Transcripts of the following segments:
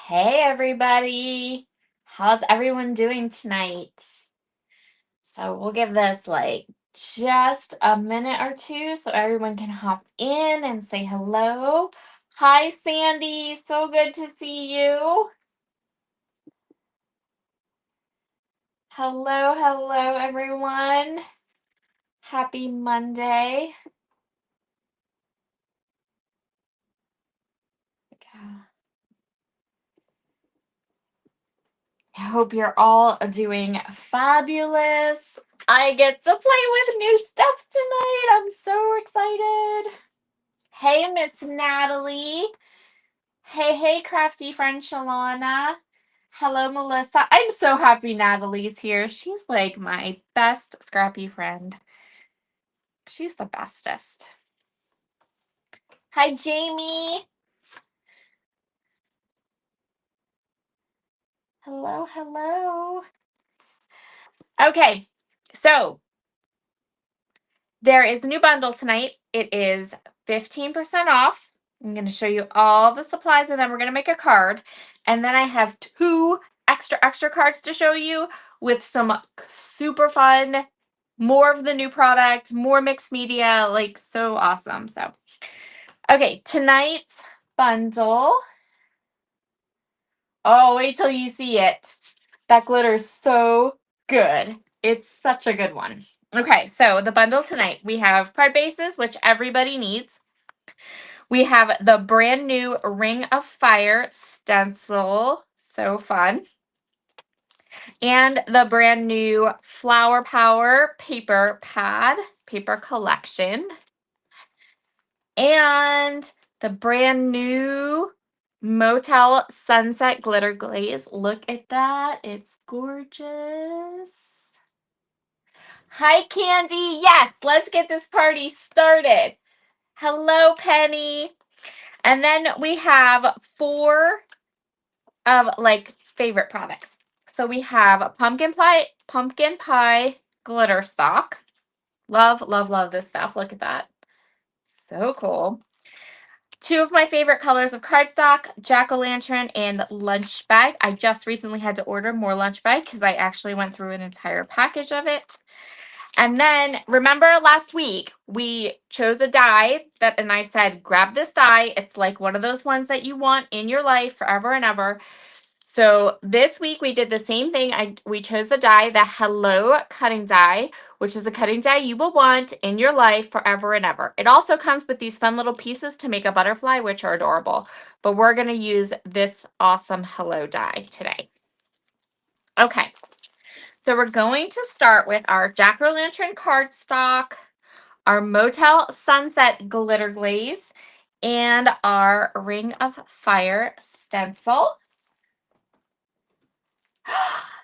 Hey everybody. How's everyone doing tonight? So we'll give this like just a minute or two so everyone can hop in and say hello. Hi Sandy, so good to see you. Hello everyone. Happy Monday. I hope you're all doing fabulous. I get to play with new stuff tonight. I'm so excited. Hey, Miss Natalie. Hey, crafty friend Shalana. Hello, Melissa. I'm so happy Natalie's here. She's like my best scrappy friend. She's the bestest. Hi, Jamie. Hello. Okay, so there is a new bundle tonight. It is 15% off. I'm going to show you all the supplies and then we're going to make a card. And then I have two extra cards to show you with some super fun, more of the new product, more mixed media, like so awesome. So, okay, tonight's bundle. Oh, wait till you see it. That glitter's so good. It's such a good one. Okay, so the bundle tonight, we have card bases, which everybody needs. We have the brand new Ring of Fire stencil. So fun. And the brand new Flower Power paper pad, paper collection. And the brand new Motel Sunset Glitter Glaze. Look at that. It's gorgeous. Hi, Candy. Yes, let's get this party started. Hello, Penny. And then we have 4 of like favorite products. So we have pumpkin pie glitter stock. Love this stuff. Look at that. So cool. 2 of my favorite colors of cardstock, jack-o'-lantern and lunch bag. I just recently had to order more lunch bag because I actually went through an entire package of it. And then remember last week we chose a die and I said, grab this die. It's like one of those ones that you want in your life forever and ever. So this week we did the same thing. We chose the die, the Hello cutting die, which is a cutting die you will want in your life forever and ever. It also comes with these fun little pieces to make a butterfly, which are adorable. But we're going to use this awesome Hello die today. Okay. So we're going to start with our jack-o'-lantern cardstock, our Motel Sunset glitter glaze, and our Ring of Fire stencil.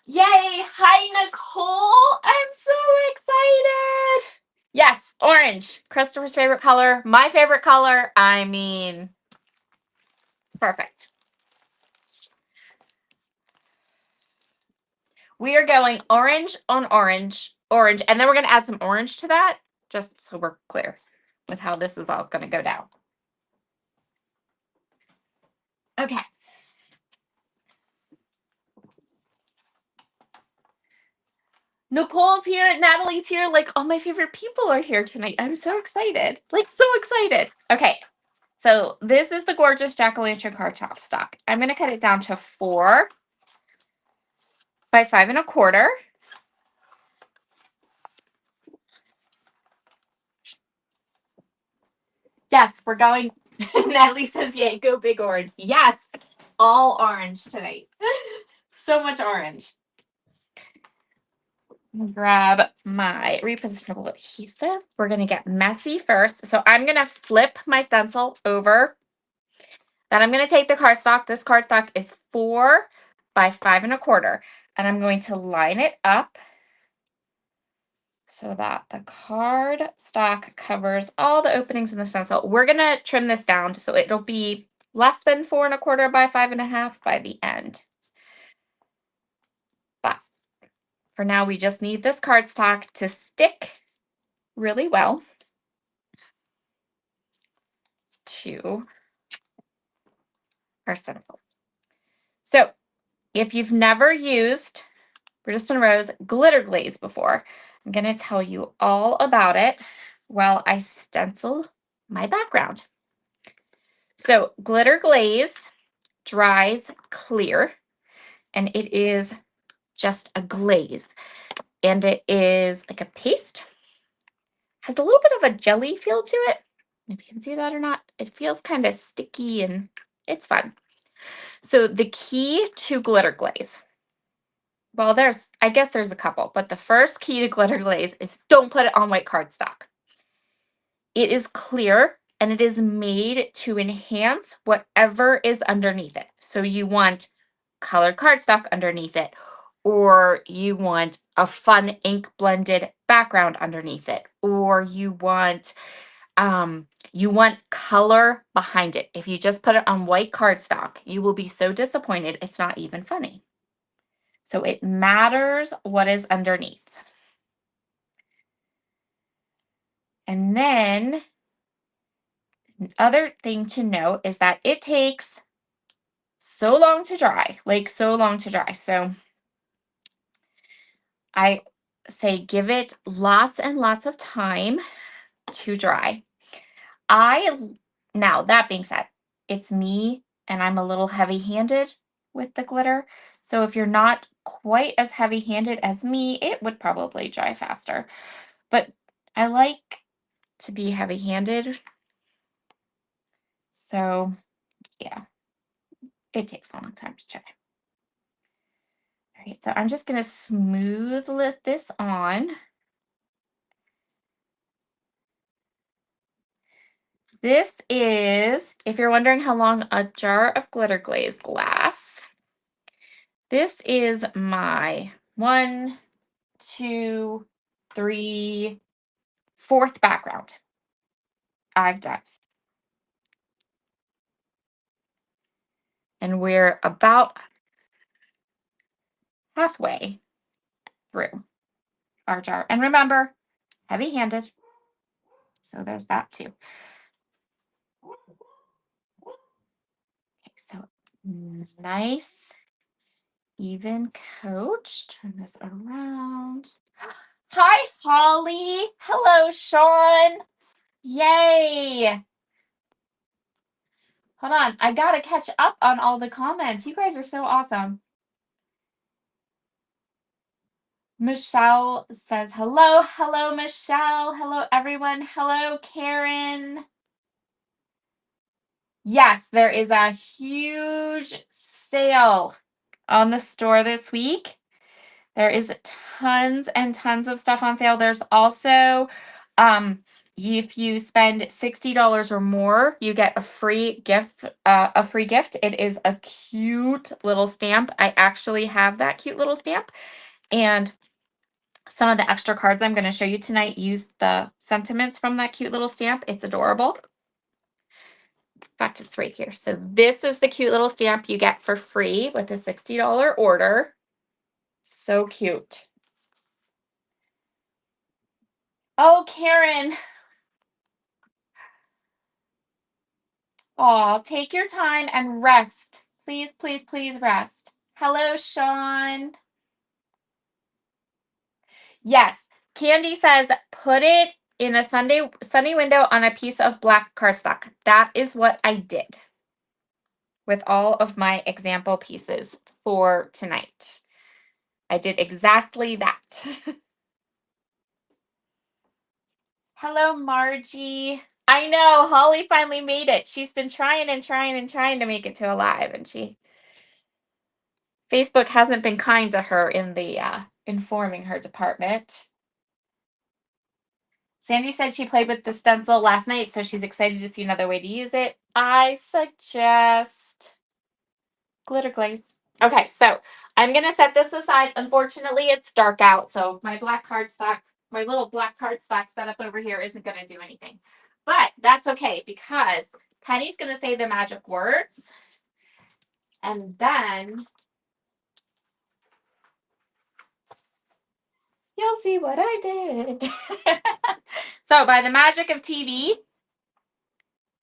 Yay! Hi, Nicole! I'm so excited! Yes, orange. Christopher's favorite color. My favorite color. I mean, perfect. We are going orange on orange, and then we're going to add some orange to that, just so we're clear with how this is all going to go down. Okay. Nicole's here, Natalie's here, like all my favorite people are here tonight. I'm so excited. Like so excited. Okay. So this is the gorgeous jack-o'-lantern cardstock. I'm going to cut it down to 4 by 5 1/4. Yes, we're going. Natalie says, yay, go big orange. Yes, all orange tonight. So much orange. Grab my repositionable adhesive. We're going to get messy first. So I'm going to flip my stencil over. Then I'm going to take the cardstock. This cardstock is 4 by 5 1/4. And I'm going to line it up so that the cardstock covers all the openings in the stencil. We're going to trim this down so it'll be less than 4 1/4 by 5 1/2 by the end. But for now, we just need this cardstock to stick really well to our stencil. if you've never used Brutus Monroe's glitter glaze before, I'm going to tell you all about it while I stencil my background. So glitter glaze dries clear, and it is just a glaze, and it is like a paste. Has a little bit of a jelly feel to it. If you can see that or not, it feels kind of sticky and it's fun. So the key to glitter glaze, well, I guess there's a couple, but the first key to glitter glaze is don't put it on white cardstock. It is clear and it is made to enhance whatever is underneath it. So you want colored cardstock underneath it, or you want a fun ink blended background underneath it, or you want color behind it. If you just put it on white cardstock, you will be so disappointed it's not even funny. So it matters what is underneath. And then another thing to note is that it takes so long to dry, like so long to dry. So I say give it lots and lots of time to dry. Now that being said, it's me and I'm a little heavy-handed with the glitter. So if you're not quite as heavy-handed as me, it would probably dry faster. But I like to be heavy-handed. So yeah, it takes a long time to dry. All right, so I'm just going to smooth this on. This is, if you're wondering how long a jar of glitter glaze lasts, this is my 1, 2, 3, 4th background I've done. And we're about halfway through our jar. And remember, heavy-handed. So there's that too. Okay, so nice, even coat. Turn this around. Hi, Holly. Hello, Sean. Yay. Hold on. I got to catch up on all the comments. You guys are so awesome. Michelle says hello. Hello, Michelle. Hello, everyone. Hello, Karen. Yes, there is a huge sale on the store this week. There is tons and tons of stuff on sale. There's also, if you spend $60 or more, you get a free gift. It is a cute little stamp. I actually have that cute little stamp, and some of the extra cards I'm going to show you tonight use the sentiments from that cute little stamp. It's adorable. In fact, it's right here. So this is the cute little stamp you get for free with a $60 order. So cute. Oh, Karen. Oh, take your time and rest. Please, please, please rest. Hello, Sean. Yes, Candy says put it in a sunny window on a piece of black cardstock. That is what I did with all of my example pieces for tonight. I did exactly that. Hello, Margie. I know, Holly finally made it. She's been trying and trying and trying to make it to Alive, and Facebook hasn't been kind to her in the informing her department. Sandy said she played with the stencil last night, so she's excited to see another way to use it. I suggest glitter glaze. Okay, so I'm going to set this aside. Unfortunately, it's dark out, so my little black cardstock setup over here isn't going to do anything. But that's okay, because Penny's going to say the magic words, and then you'll see what I did. So by the magic of TV,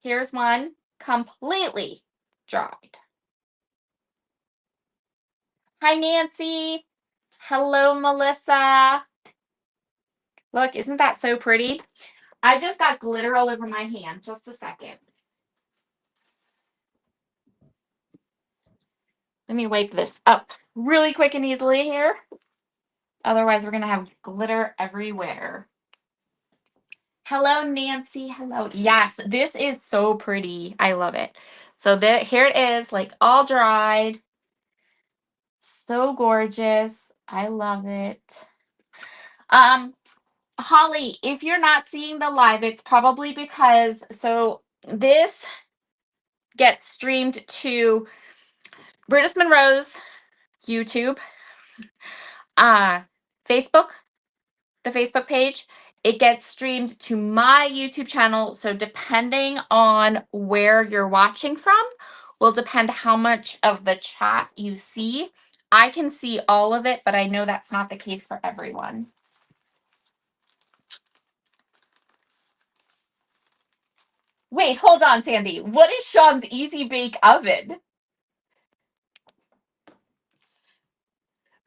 here's one completely dried. Hi, Nancy. Hello, Melissa. Look, isn't that so pretty? I just got glitter all over my hand. Just a second. Let me wipe this up really quick and easily here. Otherwise, we're going to have glitter everywhere. Hello, Nancy. Hello. Yes, this is so pretty. I love it. So there, here it is, like all dried. So gorgeous. I love it. Holly, if you're not seeing the live, it's probably because, so this gets streamed to Bridis Monroe's YouTube, Facebook, the Facebook page. It gets streamed to my YouTube channel. So depending on where you're watching from will depend how much of the chat you see. I can see all of it, but I know that's not the case for everyone. Wait, hold on, Sandy. What is Sean's Easy Bake Oven?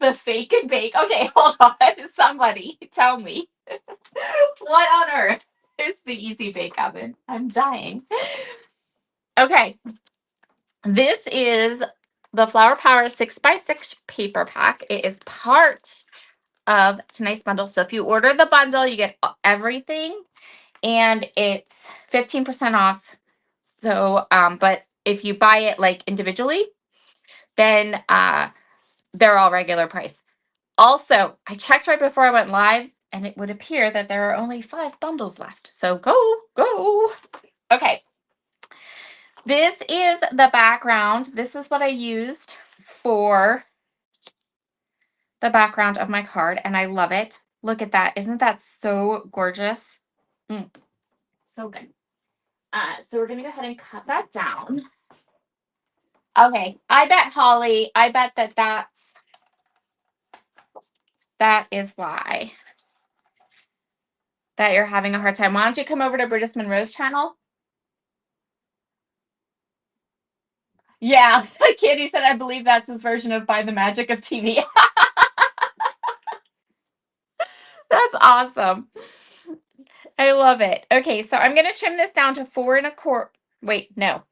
The fake and bake. Okay, hold on. Somebody tell me. What on earth is the Easy Bake Oven? I'm dying. Okay. This is the Flower Power 6x6 paper pack. It is part of tonight's bundle. So if you order the bundle, you get everything, and it's 15% off. So, but if you buy it like individually, then they're all regular price. Also, I checked right before I went live, and it would appear that there are only 5 bundles left. So go. Okay. This is the background. This is what I used for the background of my card, and I love it. Look at that. Isn't that so gorgeous? So good. So we're going to go ahead and cut that down. Okay. I bet, Holly, that is why that you're having a hard time. Why don't you come over to Bridis Monroe's channel? Yeah, Candy said, I believe that's his version of By the Magic of TV. That's awesome. I love it. Okay, so I'm going to trim this down to 4 1/4. Wait, no.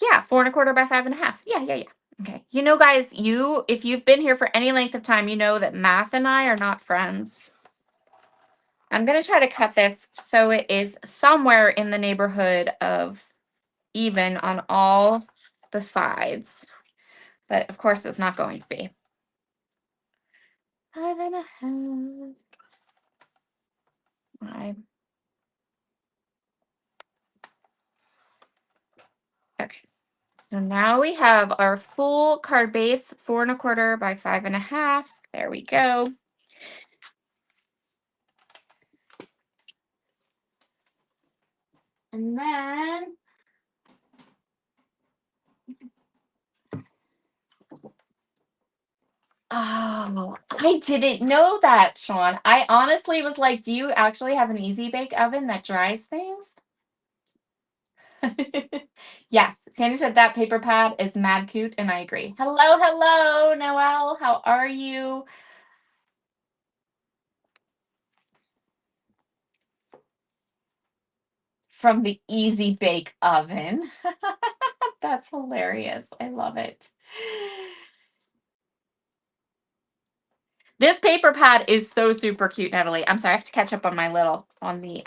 Yeah, 4 1/4 by 5 1/2. Yeah. Okay. You know, guys, if you've been here for any length of time, you know that math and I are not friends. I'm going to try to cut this so it is somewhere in the neighborhood of even on all the sides. But of course, it's not going to be. 5 1/2. 5. Okay. So now we have our full card base, 4 1/4 by 5 1/2. There we go. And then oh, I didn't know that, Sean. I honestly was like, do you actually have an Easy Bake Oven that dries things? Yes, Sandy said that paper pad is mad cute, and I agree. Hello, Noelle. How are you? From the Easy Bake Oven. That's hilarious. I love it. This paper pad is so super cute, Natalie. I'm sorry, I have to catch up on the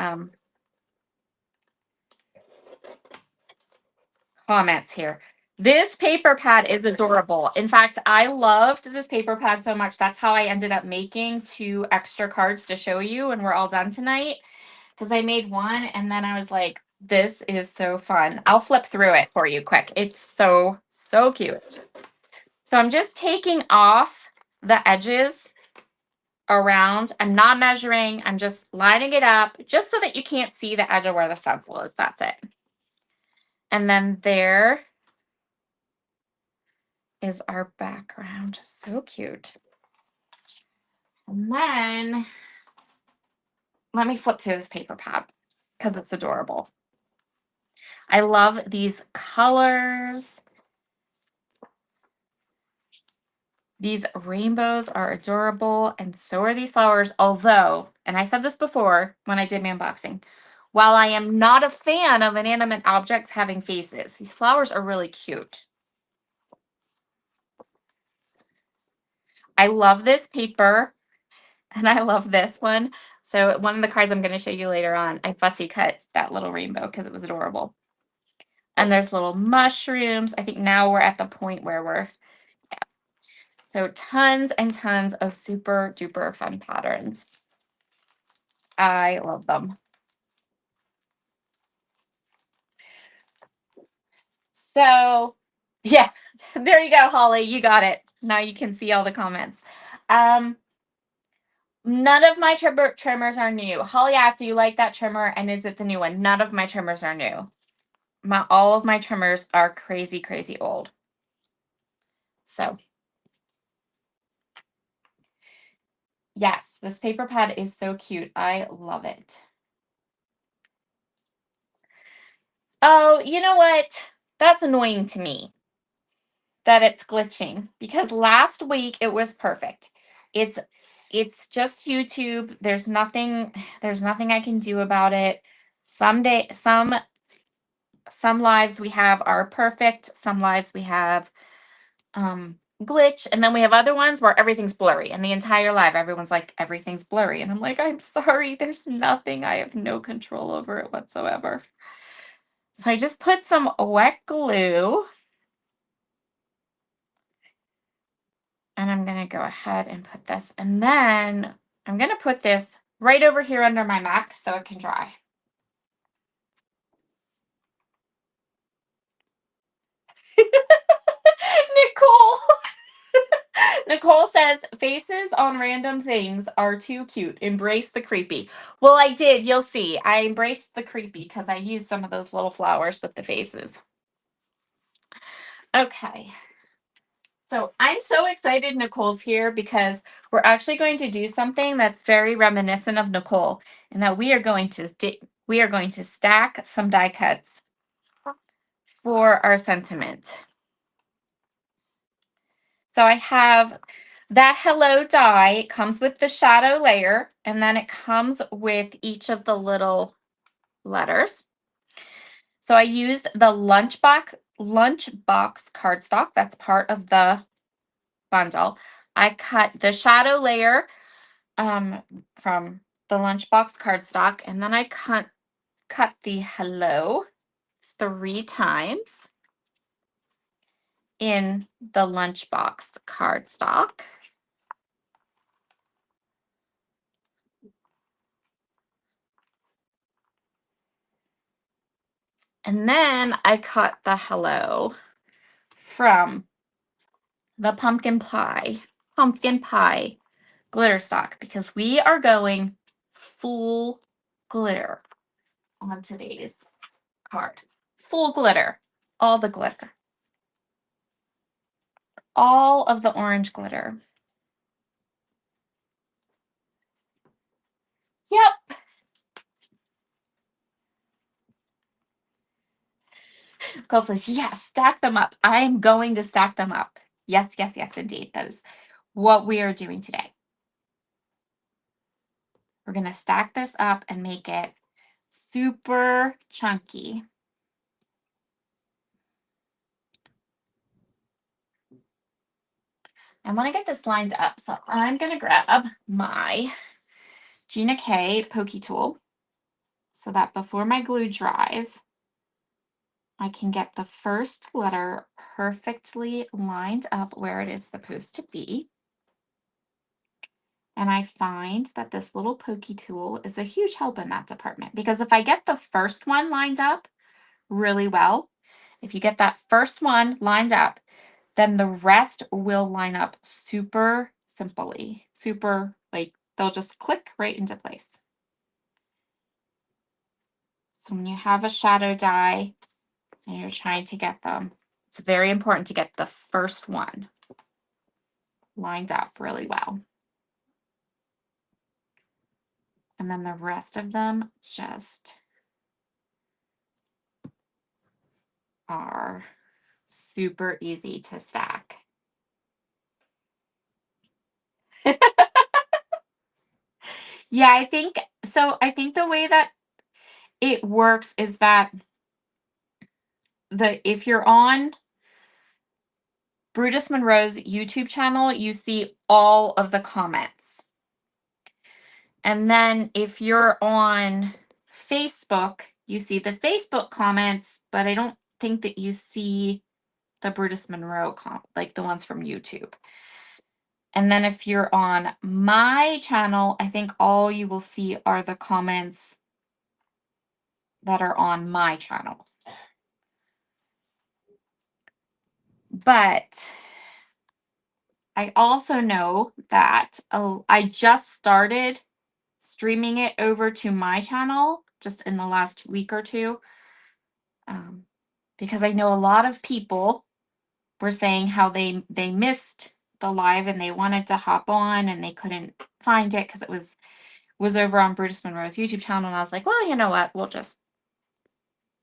comments here. This paper pad is adorable. In fact, I loved this paper pad so much. That's how I ended up making 2 extra cards to show you when we're all done tonight. Because I made one and then I was like, this is so fun. I'll flip through it for you quick. It's so cute. So I'm just taking off the edges around. I'm not measuring. I'm just lining it up just so that you can't see the edge of where the stencil is. That's it. And then there is our background. So cute. And then let me flip through this paper pad because it's adorable. I love these colors. These rainbows are adorable, and so are these flowers. Although, and I said this before when I did my unboxing, while I am not a fan of inanimate objects having faces, these flowers are really cute. I love this paper, and I love this one. So one of the cards I'm going to show you later on, I fussy cut that little rainbow because it was adorable. And there's little mushrooms. I think now we're at the point where we're, yeah. So tons and tons of super duper fun patterns. I love them. So yeah, there you go, Holly. You got it. Now you can see all the comments. None of my trimmers are new. Holly asked, do you like that trimmer? And is it the new one? None of my trimmers are new. All of my trimmers are crazy, crazy old. So yes, this paper pad is so cute. I love it. Oh, you know what? That's annoying to me that it's glitching because last week it was perfect. It's just YouTube. There's nothing I can do about it. Some lives we have are perfect. Some lives we have glitch, and then we have other ones where everything's blurry, and the entire live everyone's like everything's blurry, and I'm like, I'm sorry, there's nothing. I have no control over it whatsoever. So I just put some wet glue, and I'm going to go ahead and put this, and then I'm going to put this right over here under my Mac so it can dry. Nicole Nicole says faces on random things are too cute. Embrace the creepy. Well, I did. You'll see. I embraced the creepy because I used some of those little flowers with the faces. Okay. So I'm so excited Nicole's here because we're actually going to do something that's very reminiscent of Nicole, and that we are going to stack some die cuts for our sentiment. So I have that hello die. It comes with the shadow layer, and then it comes with each of the little letters. So I used the lunchbox cardstock. That's part of the bundle. I cut the shadow layer from the lunchbox cardstock, and then I cut the hello 3 times in the lunchbox cardstock. And then I cut the hello from the pumpkin pie glitter stock because we are going full glitter on today's card. Full glitter. All the glitter. All of the orange glitter. Yep. Nicole says, yes, stack them up. I'm going to stack them up. Yes, yes, yes, indeed. That is what we are doing today. We're going to stack this up and make it super chunky. I want to get this lined up, so I'm going to grab my Gina K Pokey Tool so that before my glue dries, I can get the first letter perfectly lined up where it is supposed to be. And I find that this little pokey tool is a huge help in that department because if I get the first one lined up really well, if you get that first one lined up, then the rest will line up super simply, super, like they'll just click right into place. So when you have a shadow die and you're trying to get them, it's very important to get the first one lined up really well. And then the rest of them just are super easy to stack. Yeah, I think so. I think the way that it works is that if you're on Brutus Monroe's YouTube channel, you see all of the comments. And then if you're on Facebook, you see the Facebook comments, but I don't think that you see the Brutus Monroe like the ones from YouTube. And then if you're on my channel, I think all you will see are the comments that are on my channel. But I also know that I just started streaming it over to my channel just in the last week or two, because I know a lot of people were saying how they missed the live and they wanted to hop on and they couldn't find it because it was over on Brutus Monroe's YouTube channel. And I was like, well, you know what? We'll just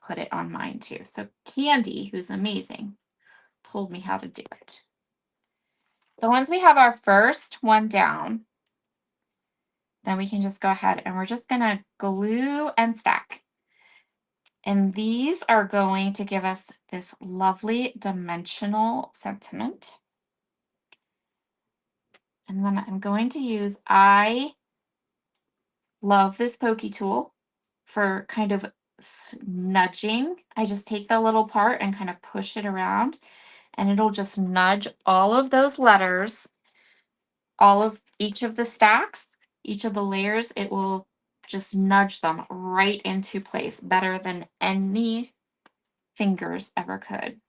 put it on mine too. So Candy, who's amazing, told me how to do it. So once we have our first one down, then we can just go ahead and we're just going to glue and stack. And these are going to give us this lovely dimensional sentiment. And then I'm going to use, I love this pokey tool for kind of nudging. I just take the little part and kind of push it around, and it'll just nudge all of those letters, all of each of the stacks, each of the layers. It will just nudge them right into place better than any fingers ever could.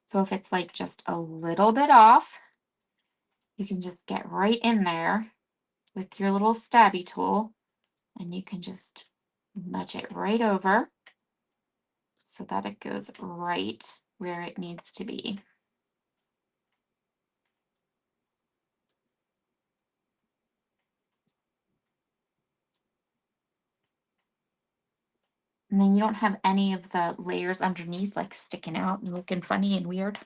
So if it's like just a little bit off, you can just get right in there with your little stabby tool and you can just nudge it right over so that it goes right where it needs to be. And then you don't have any of the layers underneath like sticking out and looking funny and weird.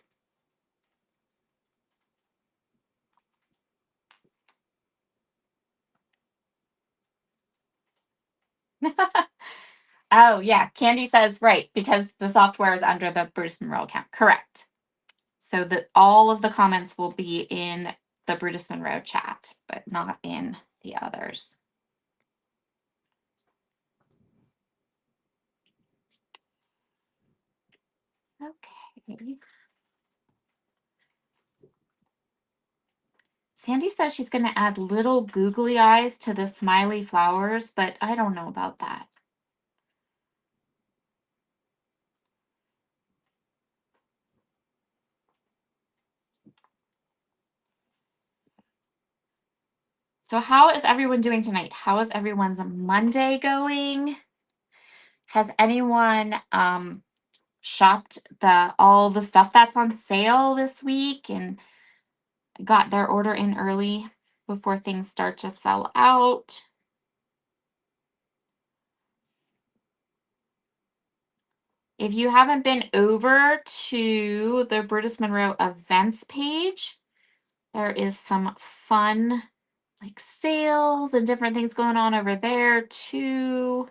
Oh, yeah. Candy says, right, because the software is under the Brutus Monroe account. Correct. So that all of the comments will be in the Brutus Monroe chat, but not in the others. Okay. Sandy says she's going to add little googly eyes to the smiley flowers, but I don't know about that. So how is everyone doing tonight? How is everyone's Monday going? Has anyone shopped all the stuff that's on sale this week and got their order in early before things start to sell out? If you haven't been over to the Brutus Monroe events page, there is some fun like sales and different things going on over there too.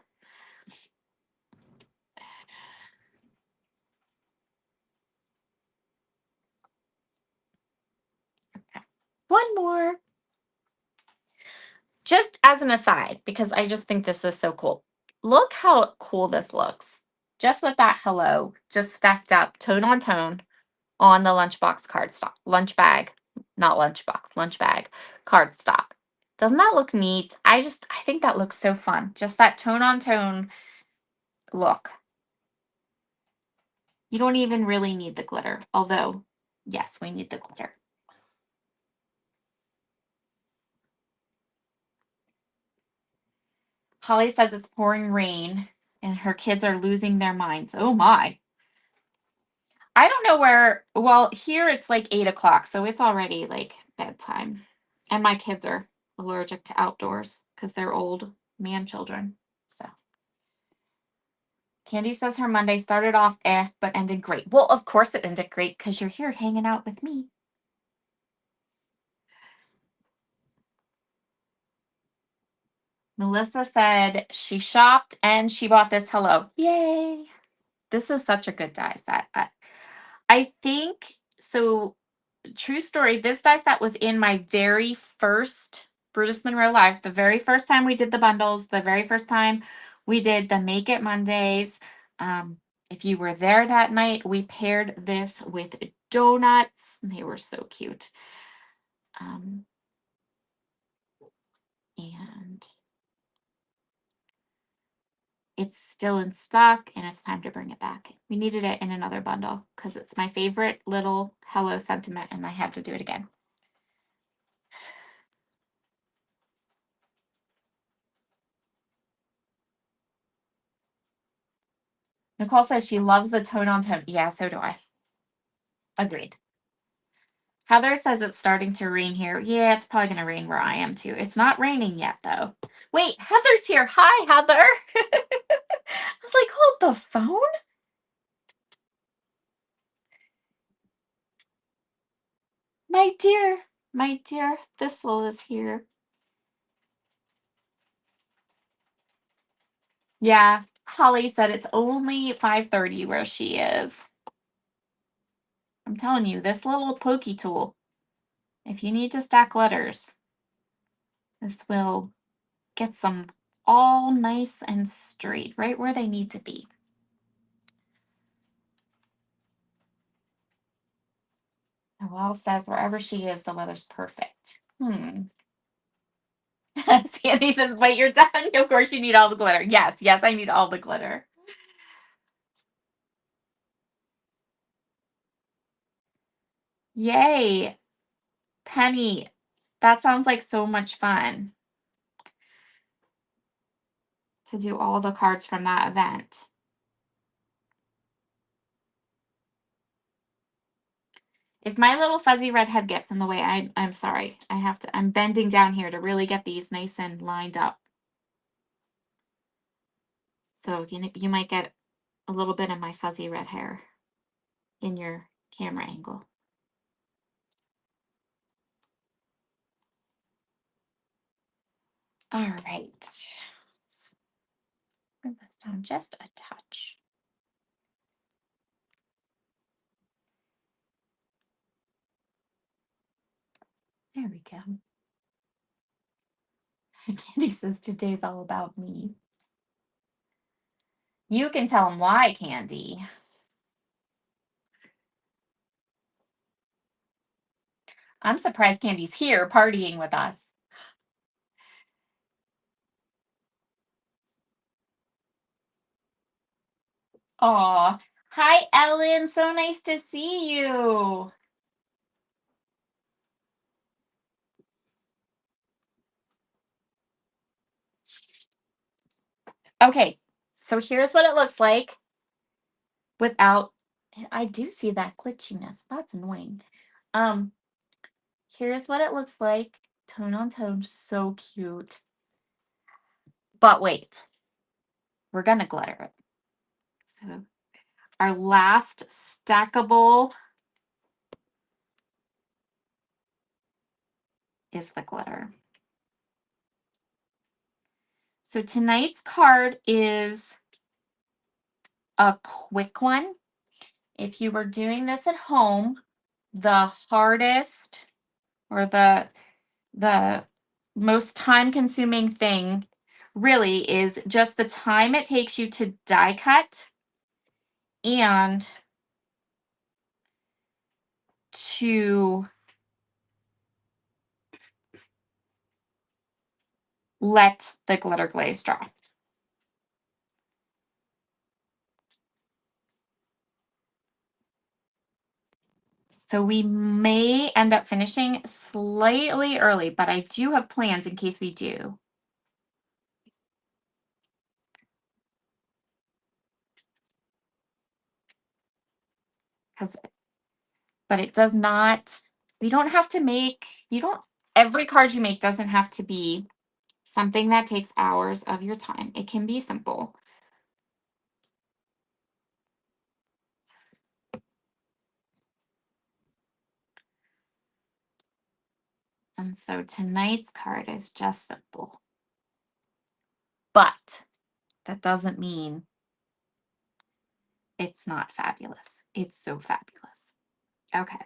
One more. Just as an aside, because I just think this is so cool. Look how cool this looks. Just with that hello, just stacked up tone on tone on the lunchbox cardstock. Lunch bag, not lunchbox, lunch bag cardstock. Doesn't that look neat? I think that looks so fun. Just that tone on tone look. You don't even really need the glitter, although, yes, we need the glitter. Holly says it's pouring rain and her kids are losing their minds. Oh my. I don't know where, well, here it's like 8 o'clock, so it's already like bedtime. And my kids are allergic to outdoors because they're old man children. So Candy says her Monday started off but ended great. Well, of course it ended great because you're here hanging out with me. Melissa said she shopped and she bought this hello. Yay. This is such a good die set. I think so. True story. This die set was in my very first Brutus Monroe Live. The very first time we did the bundles, the very first time we did the Make It Mondays. If you were there that night, we paired this with donuts. They were so cute. And it's still in stock and it's time to bring it back. We needed it in another bundle because it's my favorite little hello sentiment and I had to do it again. Nicole says she loves the tone on tone. Yeah, so do I. Agreed. Heather says it's starting to rain here. Yeah, it's probably going to rain where I am too. It's not raining yet though. Wait, Heather's here. Hi, Heather. I was like, hold the phone. My dear Thistle is here. Yeah, Holly said it's only 5:30 where she is. I'm telling you, this little pokey tool, if you need to stack letters, this will get them all nice and straight, right where they need to be. Noelle says wherever she is, the weather's perfect. Sandy says, wait, you're done? Of course you need all the glitter. Yes, I need all the glitter. Yay. Penny, that sounds like so much fun to do all the cards from that event. If my little fuzzy redhead gets in the way, I'm sorry. I'm bending down here to really get these nice and lined up. So you might get a little bit of my fuzzy red hair in your camera angle. All right. Bring this down just a touch. There we go. Candy says today's all about me. You can tell him why, Candy. I'm surprised Candy's here partying with us. Aw. Hi, Ellen. So nice to see you. Okay, so here's what it looks like without, I do see that glitchiness. That's annoying. Here's what it looks like. Tone on tone, so cute. But wait, we're gonna glitter it. So our last stackable is the glitter. So tonight's card is a quick one. If you were doing this at home, the hardest or the most time consuming thing really is just the time it takes you to die cut and to let the glitter glaze dry. So we may end up finishing slightly early, but I do have plans in case we do. But it does not, we don't have to make, every card you make doesn't have to be something that takes hours of your time. It can be simple. And so tonight's card is just simple. But that doesn't mean it's not fabulous. It's so fabulous. Okay.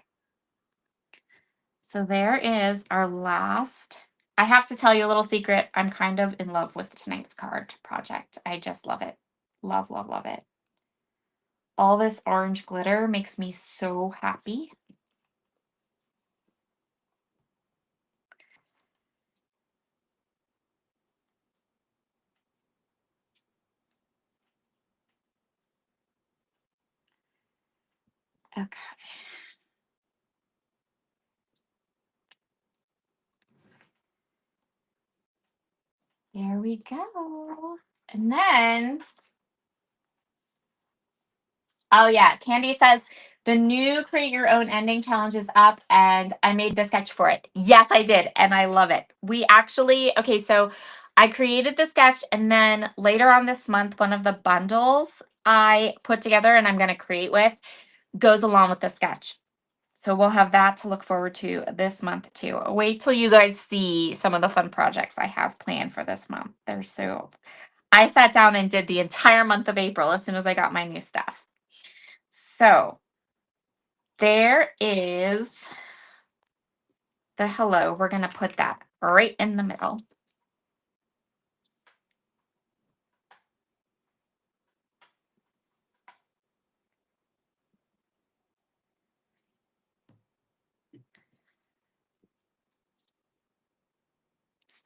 So there is our last. I have to tell you a little secret. I'm kind of in love with tonight's card project. I just love it. Love, love, love it. All this orange glitter makes me so happy. Okay. There we go. And then, oh yeah, Candy says the new Create Your Own Ending challenge is up and I made the sketch for it. Yes, I did. And I love it. We actually, okay, so I created the sketch and then later on this month, one of the bundles I put together and I'm going to create with goes along with the sketch. So we'll have that to look forward to this month too. Wait till you guys see some of the fun projects I have planned for this month. They're so, I sat down and did the entire month of April as soon as I got my new stuff. So there is the hello. We're going to put that right in the middle.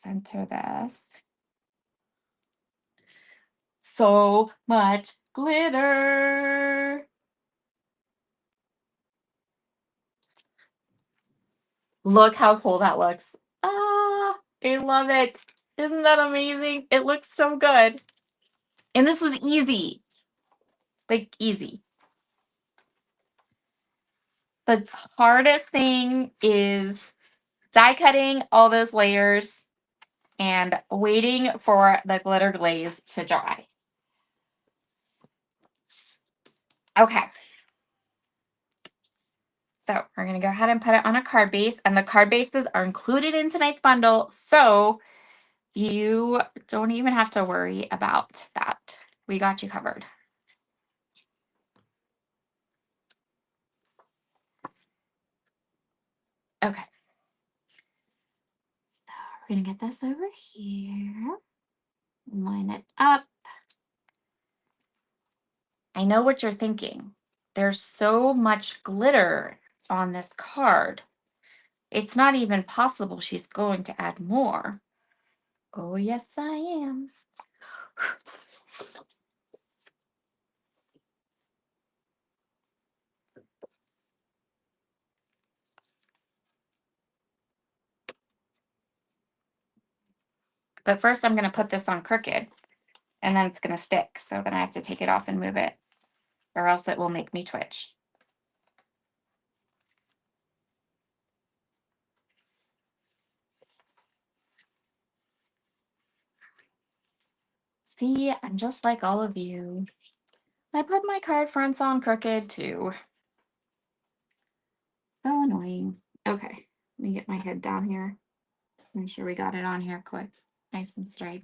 Center this. So much glitter. Look how cool that looks. Ah, I love it. Isn't that amazing? It looks so good. And this was easy. Like easy. The hardest thing is die cutting all those layers and waiting for the glitter glaze to dry. Okay. So we're going to go ahead and put it on a card base, and the card bases are included in tonight's bundle. So you don't even have to worry about that. We got you covered. Okay. So we're going to get this over here. Line it up. I know what you're thinking. There's so much glitter on this card. It's not even possible she's going to add more. Oh, yes, I am. But first I'm going to put this on crooked and then it's going to stick. So then I have to take it off and move it or else it will make me twitch. See, I'm just like all of you. I put my card fronts on crooked too. So annoying. Okay, let me get my head down here. Make sure we got it on here quick. Nice and straight.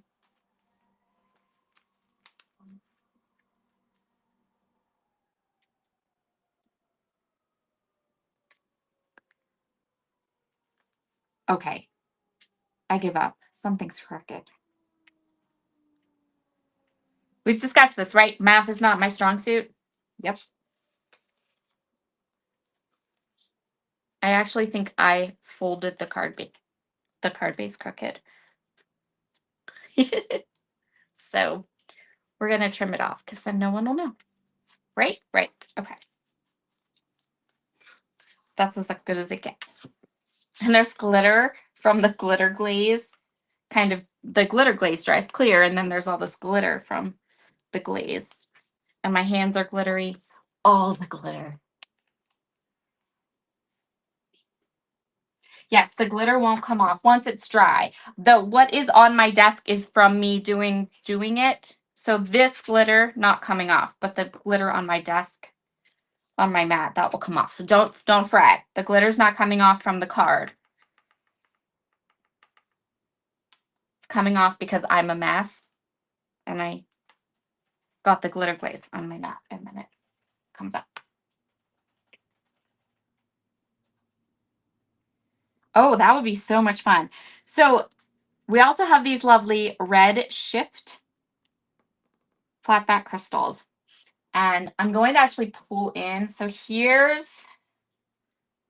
Okay. I give up. Something's crooked. We've discussed this, right? Math is not my strong suit. Yep. I actually think I folded the card base crooked. So we're going to trim it off because then no one will know. Right? Right. Okay. That's as good as it gets. And there's glitter from the glitter glaze. Kind of the glitter glaze dries clear, and then there's all this glitter from the glaze. And my hands are glittery. All the glitter. Yes, the glitter won't come off once it's dry. What is on my desk is from me doing it. So this glitter not coming off, but the glitter on my desk, on my mat, that will come off. So don't fret. The glitter's not coming off from the card. It's coming off because I'm a mess and I got the glitter glaze on my mat, and then it comes up. Oh, that would be so much fun. So we also have these lovely red shift flat back crystals. And I'm going to actually pull in. So here's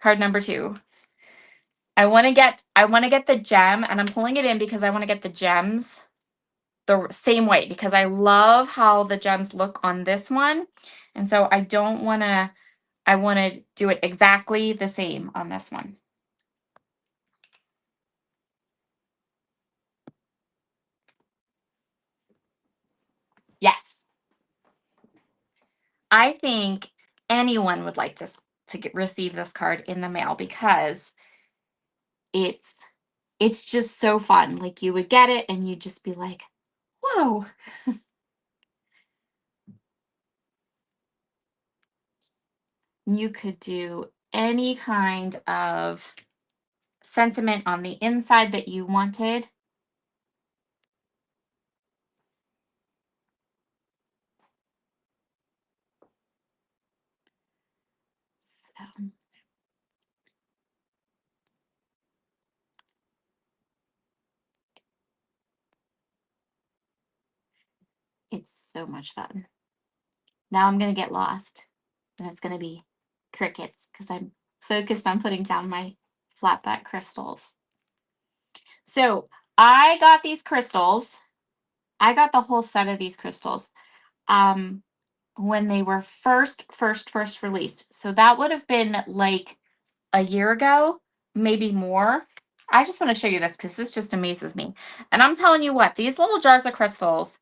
card number 2. I want to get the gem, and I'm pulling it in because I want to get the gems the same way, because I love how the gems look on this one. And so I want to do it exactly the same on this one. Yes. I think anyone would like to receive this card in the mail, because it's just so fun. Like, you would get it and you'd just be like, whoa. You could do any kind of sentiment on the inside that you wanted. So, it's so much fun. Now I'm going to get lost, and it's going to be crickets because I'm focused on putting down my flat back crystals. So I got these crystals. I got the whole set of these crystals when they were first released. So that would have been like a year ago, maybe more. I just want to show you this because this just amazes me. And I'm telling you what, these little jars of crystals,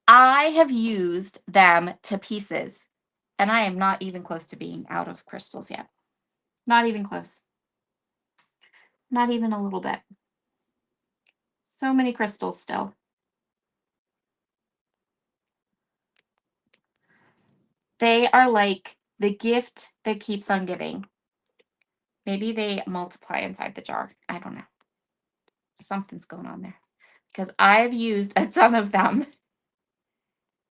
I have used them to pieces, and I am not even close to being out of crystals yet. Not even close. Not even a little bit. So many crystals still. They are like the gift that keeps on giving. Maybe they multiply inside the jar. I don't know. Something's going on there, because I've used a ton of them,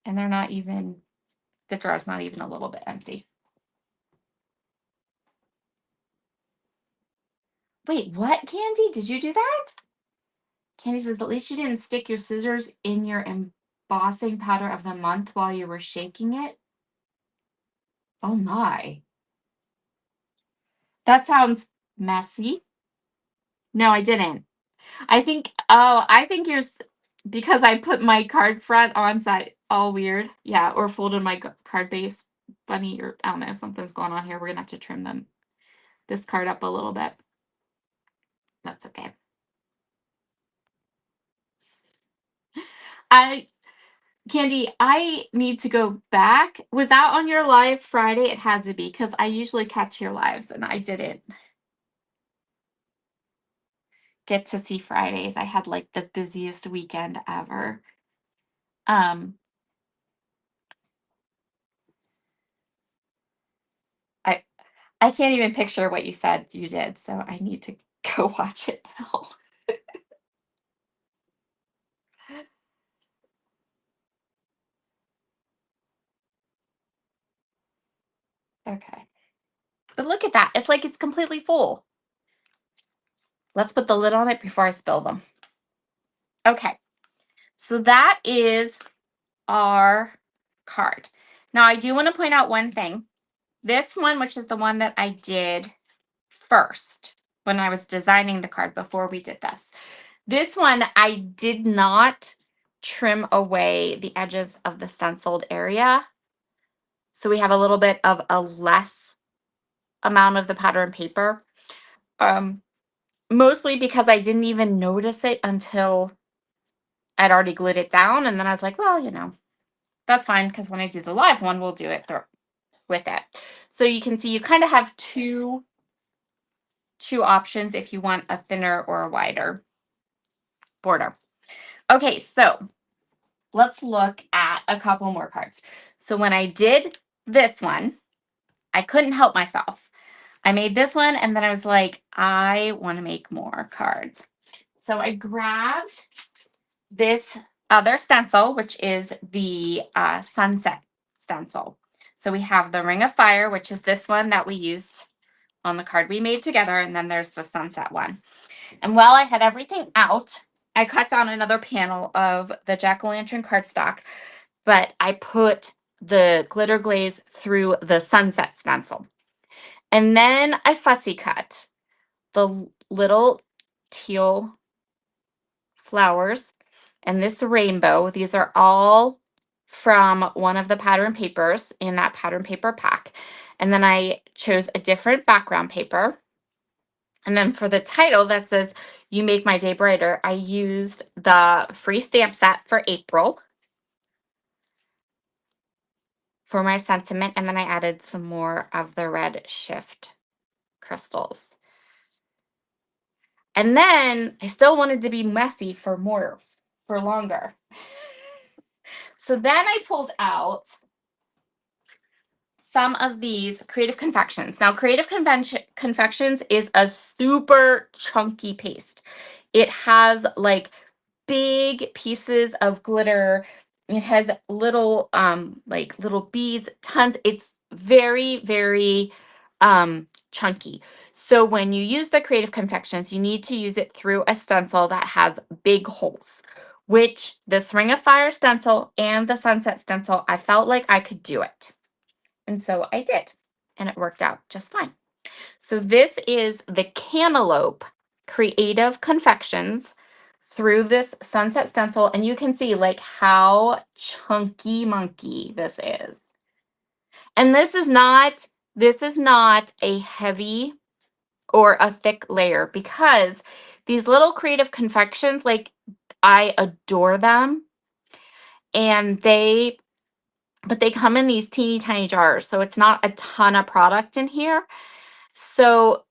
and they're not even, the jar's not even a little bit empty. Wait, what, Candy? Did you do that? Candy says, at least you didn't stick your scissors in your embossing powder of the month while you were shaking it. Oh my. That sounds messy. No, I didn't. I think you're, because I put my card front on side all weird. Yeah, or folded my card base funny, or I don't know, something's going on here. We're going to have to trim this card up a little bit. That's okay. Candy, I need to go back. Was that on your live Friday? It had to be, because I usually catch your lives and I didn't get to see Fridays. I had like the busiest weekend ever. I can't even picture what you said you did, so I need to go watch it now. Okay. But look at that. It's like it's completely full. Let's put the lid on it before I spill them. Okay. So that is our card. Now, I do want to point out one thing. This one, which is the one that I did first when I was designing the card before we did this one, I did not trim away the edges of the stenciled area. So we have a little bit of a less amount of the pattern paper. Mostly because I didn't even notice it until I'd already glued it down. And then I was like, well, that's fine, because when I do the live one, we'll do it with it. So you can see you kind of have two options if you want a thinner or a wider border. Okay, so let's look at a couple more cards. So when I did this one, I couldn't help myself. I made this one, and then I was like, I want to make more cards. So I grabbed this other stencil, which is the sunset stencil. So we have the Ring of Fire, which is this one that we used on the card we made together, and then there's the sunset one. And while I had everything out, I cut down another panel of the Jack-o'-lantern cardstock, but I put the glitter glaze through the sunset stencil. And then I fussy cut the little teal flowers and this rainbow. These are all from one of the pattern papers in that pattern paper pack. And then I chose a different background paper. And then for the title that says, "You Make My Day Brighter," I used the free stamp set for April for my sentiment. And then I added some more of the red shift crystals. And then I still wanted to be messy for longer. So then I pulled out some of these Creative Confections. Now, Creative Confections is a super chunky paste. It has like big pieces of glitter. It has little like little beads, tons. It's very, very chunky. So when you use the Creative Confections, you need to use it through a stencil that has big holes, which this Ring of Fire stencil and the Sunset stencil, I felt like I could do it. And so I did, and it worked out just fine. So this is the Cantaloupe Creative Confections through this sunset stencil, and you can see like how chunky monkey this is. And this is not a heavy or a thick layer, because these little Creative Confections, like, I adore them, and they come in these teeny tiny jars, so it's not a ton of product in here. So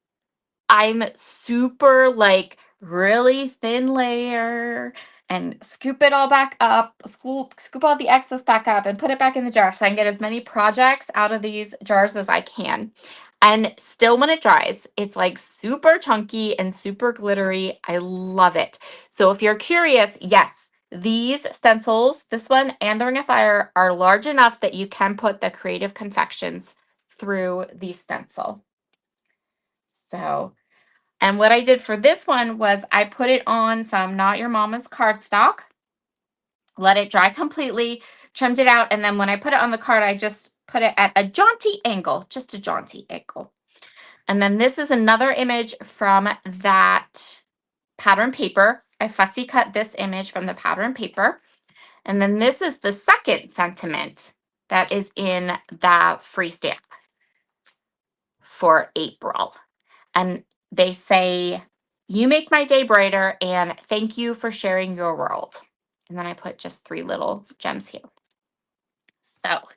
I'm super like really thin layer and scoop it all back up, scoop all the excess back up and put it back in the jar so I can get as many projects out of these jars as I can. And still, when it dries, it's like super chunky and super glittery. I love it. So if you're curious, yes, these stencils, this one and the Ring of Fire, are large enough that you can put the Creative Confections through the stencil. So, and what I did for this one was I put it on some Not Your Mama's cardstock, let it dry completely, trimmed it out, and then when I put it on the card, I just put it at a jaunty angle, just a jaunty angle. And then this is another image from that pattern paper. I fussy cut this image from the pattern paper. And then this is the second sentiment that is in the free stamp for April. And they say, "You make my day brighter, and thank you for sharing your world." And then I put just 3 little gems here. So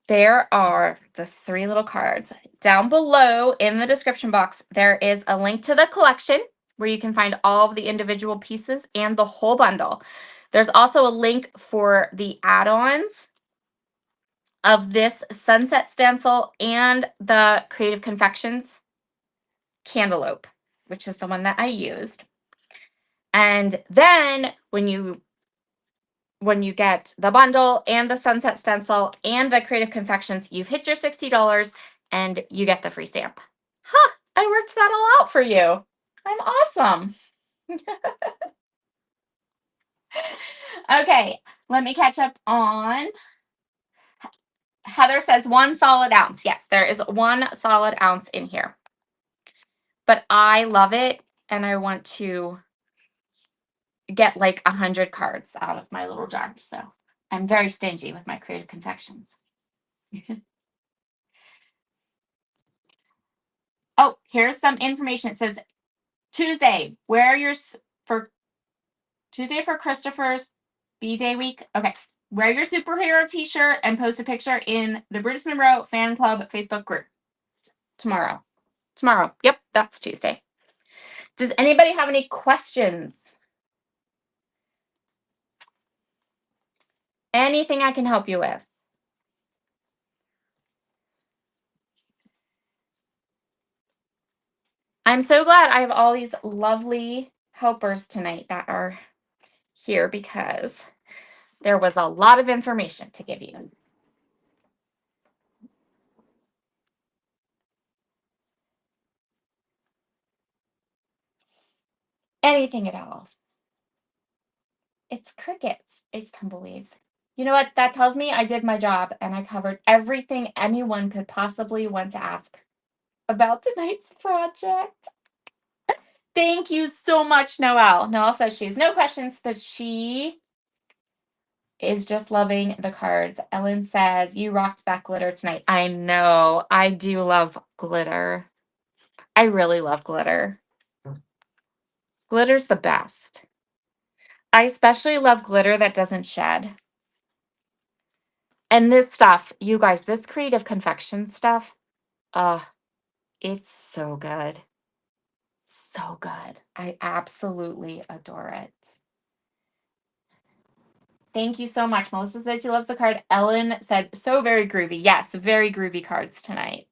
there are the 3 little cards. Down below in the description box, there is a link to the collection where you can find all of the individual pieces and the whole bundle. There's also a link for the add-ons of this sunset stencil and the Creative Confections Cantaloupe, which is the one that I used. And then when you get the bundle and the sunset stencil and the Creative Confections, you've hit your $60 and you get the free stamp. Huh, I worked that all out for you. I'm awesome. Okay, let me catch up on. Heather says 1 solid ounce. Yes, there is 1 solid ounce in here. But I love it, and I want to get like 100 cards out of my little jar. So I'm very stingy with my Creative Confections. Oh, here's some information. It says Tuesday, for Christopher's B-Day week. Okay. Wear your superhero t-shirt and post a picture in the Brutus Monroe Fan Club Facebook group tomorrow. Yep, that's Tuesday. Does anybody have any questions? Anything I can help you with? I'm so glad I have all these lovely helpers tonight that are here because there was a lot of information to give you. Anything at all. It's crickets. It's tumbleweeds. You know what? That tells me I did my job and I covered everything anyone could possibly want to ask about tonight's project. Thank you so much, Noelle. Noelle says she has no questions, but she is just loving the cards. Ellen says, you rocked that glitter tonight. I know. I do love glitter. I really love glitter. Glitter's the best. I especially love glitter that doesn't shed. And this stuff, you guys, this creative confection stuff, it's so good. So good. I absolutely adore it. Thank you so much. Melissa said she loves the card. Ellen said, so very groovy. Yes, very groovy cards tonight.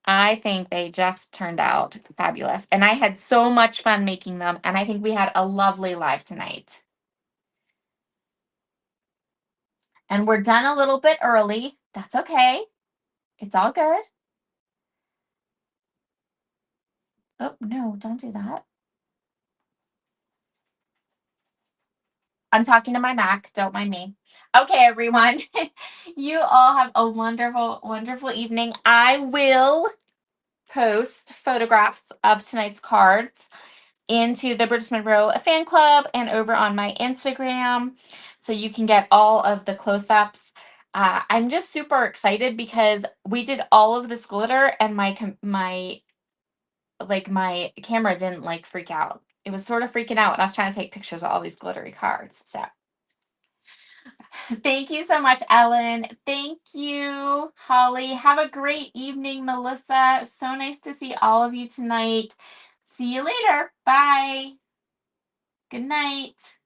I think they just turned out fabulous. And I had so much fun making them. And I think we had a lovely live tonight. And we're done a little bit early. That's okay. It's all good. Oh, no, don't do that. I'm talking to my Mac. Don't mind me. Okay, everyone. You all have a wonderful, wonderful evening. I will post photographs of tonight's cards into the British Monroe fan club and over on my Instagram so you can get all of the close-ups. I'm just super excited because we did all of this glitter and my camera didn't freak out. It was sort of freaking out when I was trying to take pictures of all these glittery cards. So thank you so much, Ellen. Thank you, Holly. Have a great evening, Melissa. So nice to see all of you tonight. See you later. Bye. Good night.